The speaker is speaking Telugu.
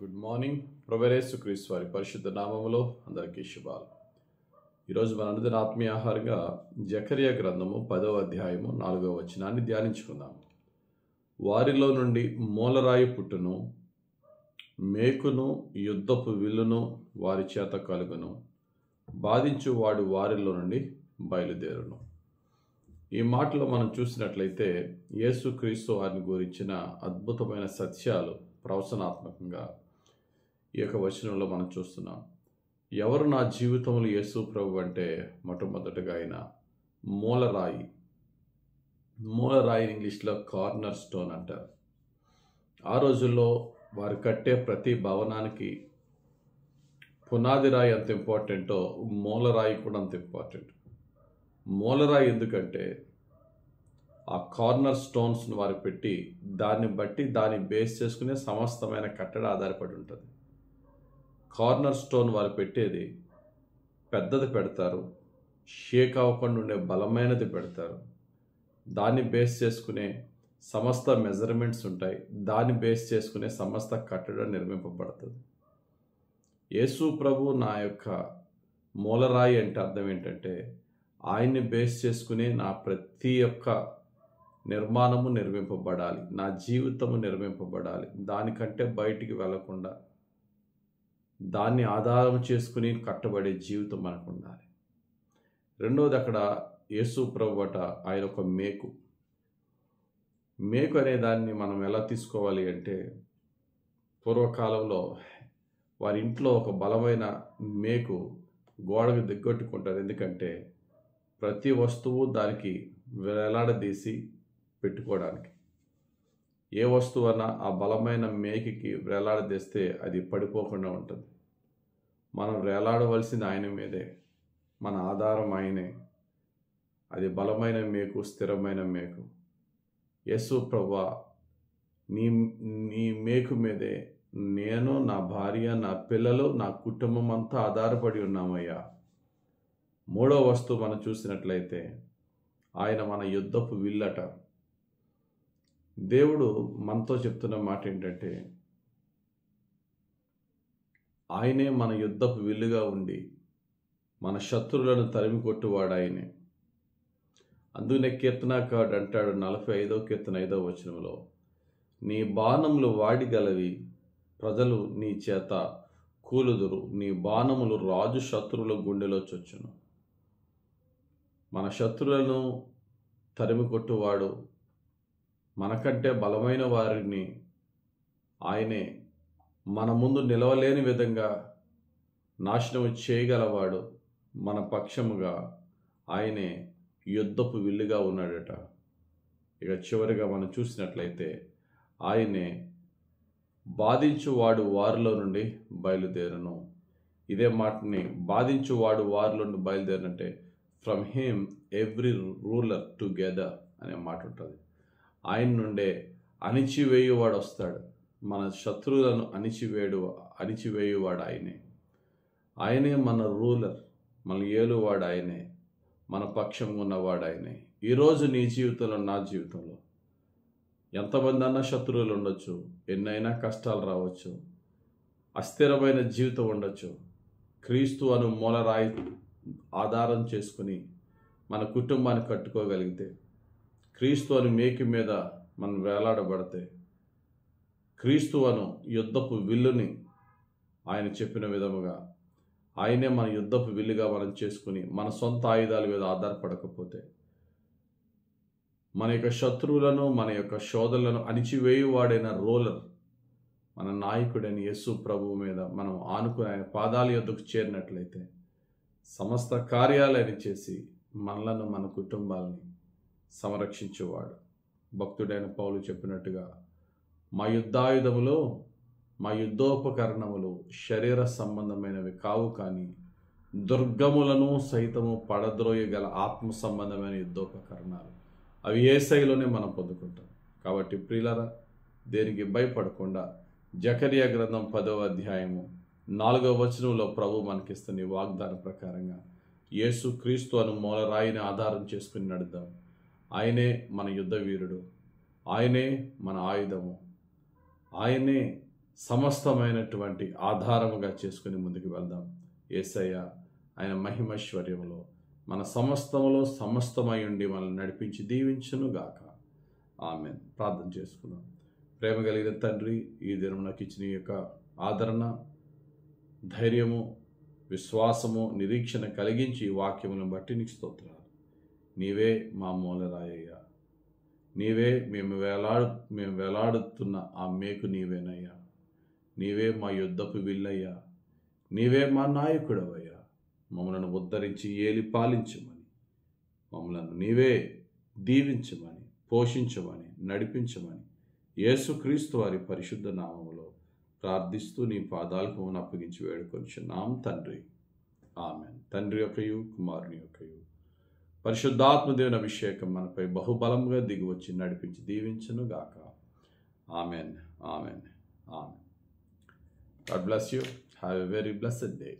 Good morning. ప్రభువైన యేసుక్రీస్తు వారి పరిశుద్ధ నామములో అందరికీ శుభాలు. ఈరోజు మన అనుదిన ఆత్మీయ ఆహారంగా జకర్యా గ్రంథము 10వ అధ్యాయము 4వ వచనాన్ని ధ్యానించుకుందాం. వారిలో నుండి మూలరాయి పుట్టును, మేకును యుద్ధపు విల్లును వారి చేత కలుగును, బాధించువాడు వారిలో నుండి బయలుదేరును. ఈ మాటలో మనం చూసినట్లయితే యేసుక్రీస్తు వారిని గురించిన అద్భుతమైన సత్యాలు ప్రవచనాత్మకంగా ఈ యొక్క వచనంలో మనం చూస్తున్నాం. ఎవరు నా జీవితంలో యేసు ప్రభు అంటే మొట్టమొదటిగా ఆయన మూలరాయి. మూలరాయి ఇంగ్లీష్లో కార్నర్ స్టోన్ అంటారు. ఆ రోజుల్లో వారు కట్టే ప్రతి భవనానికి పునాది రాయి ఎంత ఇంపార్టెంటో మూలరాయి కూడా అంత ఇంపార్టెంట్. మూలరాయి ఎందుకంటే ఆ కార్నర్ స్టోన్స్ని వారు పెట్టి దాన్ని బట్టి దాన్ని బేస్ చేసుకునే సమస్తమైన కట్టడ ఆధారపడి ఉంటుంది. కార్నర్ స్టోన్ వారు పెట్టేది పెద్దది పెడతారు, షేక్ అవ్వకుండా ఉండే బలమైనది పెడతారు. దాన్ని బేస్ చేసుకునే సమస్త మెజర్మెంట్స్ ఉంటాయి. దాన్ని బేస్ చేసుకునే సమస్త కట్టడం నిర్మింపబడుతుంది. యేసు ప్రభు నా యొక్క మూలరాయి అంటే అర్థం ఏంటంటే ఆయన్ని బేస్ చేసుకునే నా ప్రతి ఒక్క నిర్మాణము నిర్మింపబడాలి, నా జీవితము నిర్మింపబడాలి. దానికంటే బయటికి వెళ్లకుండా దాన్ని ఆధారం చేసుకుని కట్టబడే జీవితం మనకు ఉండాలి. రెండవది, అక్కడ యేసు ప్రభు అట ఆయన ఒక మేకు. మేకు అనే దాన్ని మనం ఎలా తీసుకోవాలి అంటే, పూర్వకాలంలో వారి ఇంట్లో ఒక బలమైన మేకు గోడకు దిగ్గొట్టుకుంటారు. ఎందుకంటే ప్రతి వస్తువు దానికి వేలాడదీసి పెట్టుకోవడానికి. ఏ వస్తువన్నా ఆ బలమైన మేకికి వేలాడదీస్తే అది పడిపోకుండా ఉంటుంది. మనం వేలాడవలసింది ఆయన మీదే, మన ఆధారం ఆయనే. అది బలమైన మేకు, స్థిరమైన మేకు. యేసు ప్రభువా, నీ మేకు మీదే నేను, నా భార్య, నా పిల్లలు, నా కుటుంబం అంతా ఆధారపడి ఉన్నామయ్యా. మూడో వస్తువు మనం చూసినట్లయితే ఆయన మన యుద్ధపు విల్లట. దేవుడు మనతో చెప్తున్న మాట ఏంటంటే ఆయనే మన యుద్ధపు విల్లుగా ఉండి మన శత్రువులను తరిమి కొట్టువాడు ఆయనే. అందుకనే కీర్తనాకారుడు అంటాడు 45వ కీర్తన 5వ వచనంలో, నీ బాణములు వాడిగలవి, ప్రజలు నీ చేత కూలుదురు, నీ బాణములు రాజు శత్రువుల గుండెలో చొచ్చును. మన శత్రువులను తరిమి కొట్టువాడు, మనకంటే బలమైన వారిని ఆయనే మన ముందు నిలవలేని విధంగా నాశనం చేయగలవాడు. మన పక్షముగా ఆయనే యుద్ధపు విల్లుగా ఉన్నాడట. ఇక చివరిగా మనం చూసినట్లయితే ఆయనే బాధించువాడు వారిలో నుండి బయలుదేరును. ఇదే మాటని బాధించువాడు వారిలో నుండి బయలుదేరనంటే from him every ruler together అనే మాట ఉంటుంది. ఆయన నుండే అణిచివేయువాడు వస్తాడు. మన శత్రువులను అణిచివేయువాడు ఆయనే. ఆయనే మన రూలర్, మన ఏలువాడు ఆయనే, మన పక్షం ఉన్నవాడు ఆయనే. ఈరోజు నీ జీవితంలో, నా జీవితంలో ఎంతమంది అన్న శత్రువులు ఉండొచ్చు, ఎన్నైనా కష్టాలు రావచ్చు, అస్థిరమైన జీవితం ఉండొచ్చు. క్రీస్తు అను మూలరాయి ఆధారం చేసుకుని మన కుటుంబాన్ని కట్టుకోగలిగితే, క్రీస్తు అను మేకి మీద మనం వేలాడబడితే, క్రీస్తు అను యుద్ధపు విల్లుని ఆయన చెప్పిన విధముగా ఆయనే మన యుద్ధపు విల్లుగా మనం చేసుకుని మన సొంత ఆయుధాల మీద ఆధారపడకపోతే, మన యొక్క శత్రువులను, మన యొక్క శోధనలను అణిచివేయువాడైన రూలర్, మన నాయకుడైన యేసు ప్రభువు మీద మనం ఆనుకుని ఆయన పాదాల యొద్దకు చేరినట్లయితే సమస్త కార్యాలను చేసి మనలను, మన కుటుంబాలని సంరక్షించేవాడు. భక్తుడైన పౌలు చెప్పినట్టుగా మా యుద్ధాయుధములో, మా యుద్ధోపకరణములు శరీర సంబంధమైనవి కావు, కానీ దుర్గములను సైతము పడద్రోయగల ఆత్మ సంబంధమైన యుద్ధోపకరణాలు. అవి యేసయ్యలోనే మనం పొందుకుంటాం. కాబట్టి ప్రియులారా, దేనికి భయపడకుండా జకర్యా గ్రంథం 10వ అధ్యాయము 4వ వచనంలో ప్రభు మనకిస్తున్న ఈ వాగ్దానం ప్రకారంగా యేసు క్రీస్తు అను మూలరాయిని ఆధారం చేసుకుని నడుద్దాం. ఆయనే మన యుద్ధ వీరుడు, ఆయనే మన ఆయుధము, ఆయనే సమస్తమైనటువంటి ఆధారముగా చేసుకుని ముందుకు వెళ్దాం. యేసయ్య ఆయన మహిమైశ్వర్యములో మన సమస్తములో సమస్తమై ఉండి మనల్ని నడిపించి దీవించునుగాక. ఆమెన్. ప్రార్థన చేసుకుందాం. ప్రేమ కలిగిన తండ్రి, ఈ దినం నాకు ఇచ్చిన ఈ యొక్క ఆదరణ, ధైర్యము, విశ్వాసము, నిరీక్షణ కలిగించి ఈ వాక్యములను బట్టి నీకు స్తోత్రాలు. నీవే మా మూలరాయ్యా, నీవే మేము వేలాడుతున్న ఆ మేకు నీవేనయ్యా, నీవే మా యుద్ధపు విల్లయ్యా, నీవే మా నాయకుడవయ్యా. మమ్మలను ఉద్ధరించి ఏలి పాలించమని, మమ్మలను నీవే దీవించమని, పోషించమని, నడిపించమని యేసుక్రీస్తు వారి పరిశుద్ధ నామములో ప్రార్థిస్తూ నీ పాదాలకు మమ్మల్ని అప్పగించి వేడుకొనిచున్నాం తండ్రి. ఆమెన్. తండ్రి యొక్కయు కుమారుని యొక్కయు పరిశుద్ధాత్మదేవుని అభిషేకం మనపై బహుబలంగా దిగివచ్చి నడిపించి దీవించును గాక. Amen. Amen. Amen. God bless you. Have a very blessed day.